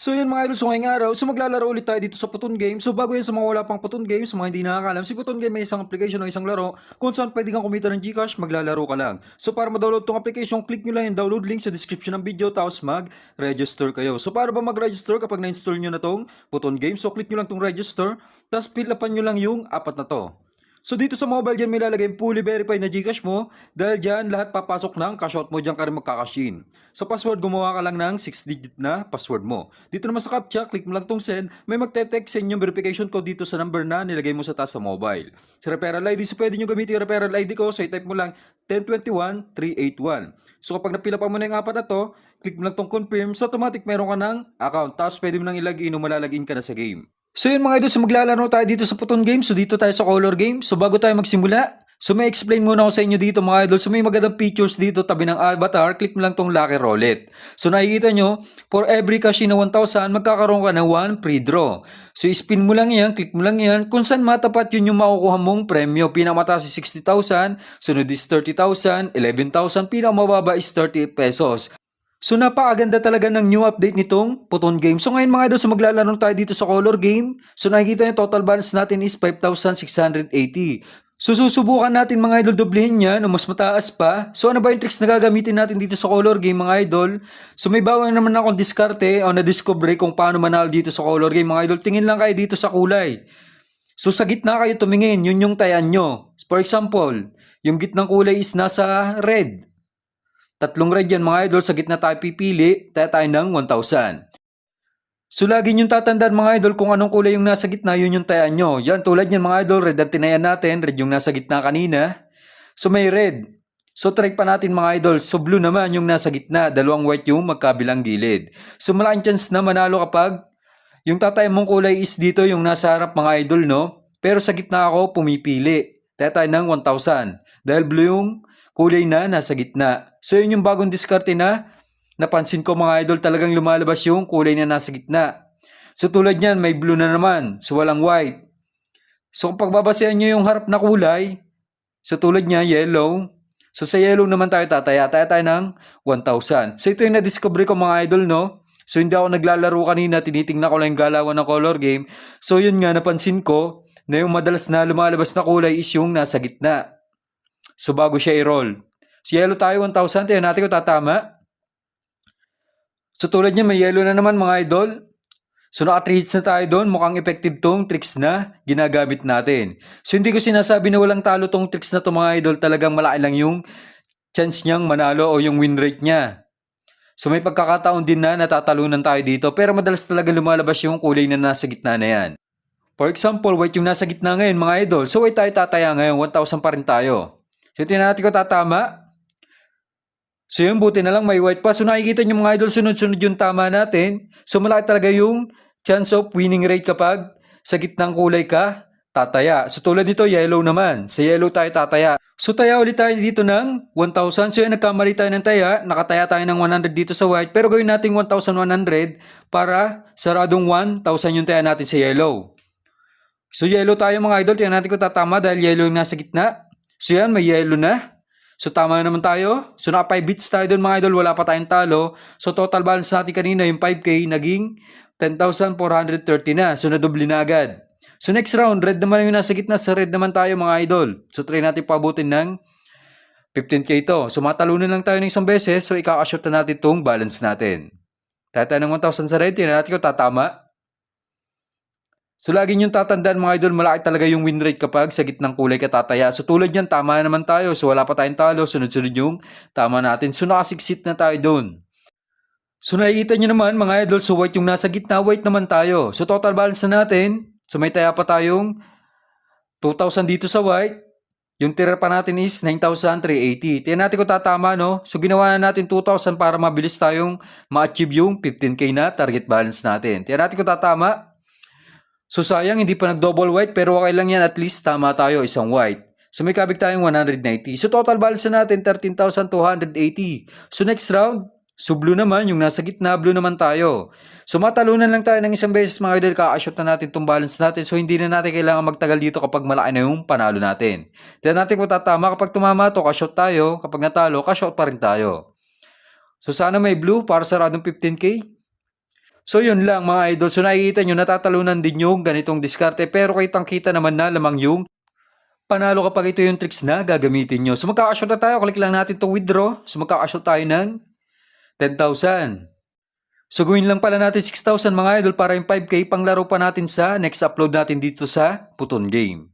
So yun mga idol, so ngayong araw, so maglalaro ulit tayo dito sa Puton Game. So bago yan sa mga wala pang Puton Game, sa mga hindi nakakalam, si Puton Game may isang application o isang laro kung saan pwede kang kumita ng Gcash, maglalaro ka lang. So para ma-download tong application, click nyo lang yung download link sa description ng video tapos mag-register kayo. So para ba mag-register kapag na-install nyo na tong Puton Game, so click nyo lang tong register, tapos fill upan nyo lang yung apat na to. So dito sa mobile dyan may lalagay yung fully verified na Gcash mo dahil dyan lahat papasok ng cash out mo dyan ka rin magkakashin. Sa password gumawa ka lang ng 6-digit na password mo. Dito naman sa CAPTCHA, click mo lang tong send, may magte-text sa inyong verification code dito sa number na nilagay mo sa taas sa mobile. Sa referral ID, so pwede nyo gamitin yung referral ID ko, so i-type mo lang 1021381. So kapag napila pa mo na yung apat na to, click mo lang tong confirm, so automatic meron ka ng account, tapos pwede mo nang ilagin o malalagin ka na sa game. So yun mga idol, so maglalaro tayo dito sa Puton Game. So dito tayo sa color game. So bago tayo magsimula, so may explain muna ako sa inyo dito mga idol. So may magandang features dito tabi ng avatar. Click mo lang tong Lucky Roulette. So nakikita nyo, for every cash na 1,000, magkakaroon ka ng 1 free draw. So spin mo lang yan, click mo lang yan. Kung saan matapat yun yung makukuha mong premyo. Pinakamataas is 60,000, sunod is 30,000, 11,000, pinakamababa is 30 pesos. So napakaganda talaga ng new update nitong Puton Game. So ngayon mga idol, so maglalaro tayo dito sa color game. So nakikita nyo total balance natin is 5,680. So susubukan natin mga idol doblehin yan o mas mataas pa. So ano ba yung tricks na gagamitin natin dito sa color game mga idol? So may bawang naman akong diskarte o na-discover kung paano manalo dito sa color game mga idol. Tingin lang kayo dito sa kulay. So sa gitna kayo tumingin, yun yung tayan nyo. For example, yung gitnang kulay is nasa red. Tatlong red yan mga idol, sa gitna tayo pipili, tayo ng 1,000. So lagi nyo tatandaan mga idol kung anong kulay yung nasa gitna, yun yung tayaan nyo. Yan tulad yan mga idol, red ang tinayan natin, red yung nasa gitna kanina. So may red. So try pa natin mga idol, so blue naman yung nasa gitna, dalawang white yung magkabilang gilid. So malaking chance na manalo kapag yung tatay mong kulay is dito yung nasa harap mga idol no. Pero sa gitna ako pumipili. Tayo ng 1,000. Dahil blue yung kulay na nasa gitna. So yun yung bagong diskarte na napansin ko mga idol, talagang lumalabas yung kulay na nasa gitna. So tulad niyan may blue na naman. So walang white. So kung pagbabasehan nyo yung harap na kulay, so tulad niya yellow. So sa yellow naman tayo tataya. Tayo ng 1,000. So ito yung na-discover ko mga idol no. So hindi ako naglalaro kanina, tinitingnan ko lang yung galawan ng color game. So yun nga napansin ko na yung madalas na lumalabas na kulay is yung nasa gitna. So bago siya i-roll. So yellow tayo 1,000. Tignan natin kung tatama. So tulad niya may yellow na naman mga idol. So naka 3 hits na tayo doon. Mukhang effective tong tricks na ginagamit natin. So hindi ko sinasabi na walang talo tong tricks na to mga idol. Talagang malaki lang yung chance niyang manalo o yung win rate niya. So may pagkakataon din na natatalunan tayo dito. Pero madalas talaga lumalabas yung kulay na nasa gitna na yan. For example, white yung nasa gitna ngayon mga idol. So white tayo tataya ngayon. 1,000 pa rin tayo. So tingnan natin kung tatama. So yun, buti na lang may white pa. So nakikita nyo mga idol, sunod-sunod yung tama natin. So malaki talaga yung chance of winning rate kapag sa gitnang kulay ka tataya. So tulad nito, yellow naman. Sa yellow tayo tataya. So taya ulit tayo dito ng 1,000. So yun, nagkamali tayo ng taya. Nakataya tayo ng 100 dito sa white. Pero gawin natin 1,100 para saradong 1,000 yung taya natin sa yellow. So yellow tayo mga idol. Tingnan natin kung tatama dahil yellow yung nasa gitna. So yan, may yellow na. So tama na naman tayo. So naka 5 bits tayo doon mga idol. Wala pa tayong talo. So total balance natin kanina yung 5K naging 10,430 na. So nadubli na agad. So next round, red naman yung nasa gitna. Sa red naman tayo mga idol. So try natin pabutin ng 15K to. So matalunan lang tayo ng isang beses. So ikakashoot na natin itong balance natin. Tayo ng 1,000 sa red. Tingnan natin kung tatama. So lagi niyong tatandaan mga idol, malaki talaga yung win rate kapag sa gitnang kulay ka tataya. So tulad yan, tama naman tayo. So wala pa tayong talo, sunod-sunod yung tama natin. So nakasiksit na tayo doon. So nakikita niyo naman mga idol, so white yung nasa gitna, white naman tayo. So total balance na natin. So may taya pa tayong 2,000 dito sa white. Yung tira pa natin is 9,380. Tingnan natin kung tatama no. So ginawa na natin 2,000 para mabilis tayong ma-achieve yung 15K na target balance natin. Tingnan natin kung tatama. So sayang hindi pa nag-double white pero okay lang yan, at least tama tayo isang white. So may kabig tayong 190. So total balance na natin 13,280. So next round, so blue naman, yung nasa gitna, blue naman tayo. So matalunan lang tayo ng isang beses mga idol, kakashoot na natin itong balance natin. So hindi na natin kailangan magtagal dito kapag malaki na yung panalo natin. Tignan natin kung tatama, kapag tumama to, kashoot tayo. Kapag natalo, kashoot pa rin tayo. So sana may blue para sa radong 15K. So yun lang mga idol. So nakikita nyo, natatalunan din yung ganitong diskarte. Pero kitang-kita naman na lamang yung panalo kapag ito yung tricks na gagamitin nyo. So magkakashoot na tayo. Click lang natin itong withdraw. So magkakashoot tayo ng 10,000. So gawin lang pala natin 6,000 mga idol para yung 5K panglaro pa natin sa next upload natin dito sa Puton Game.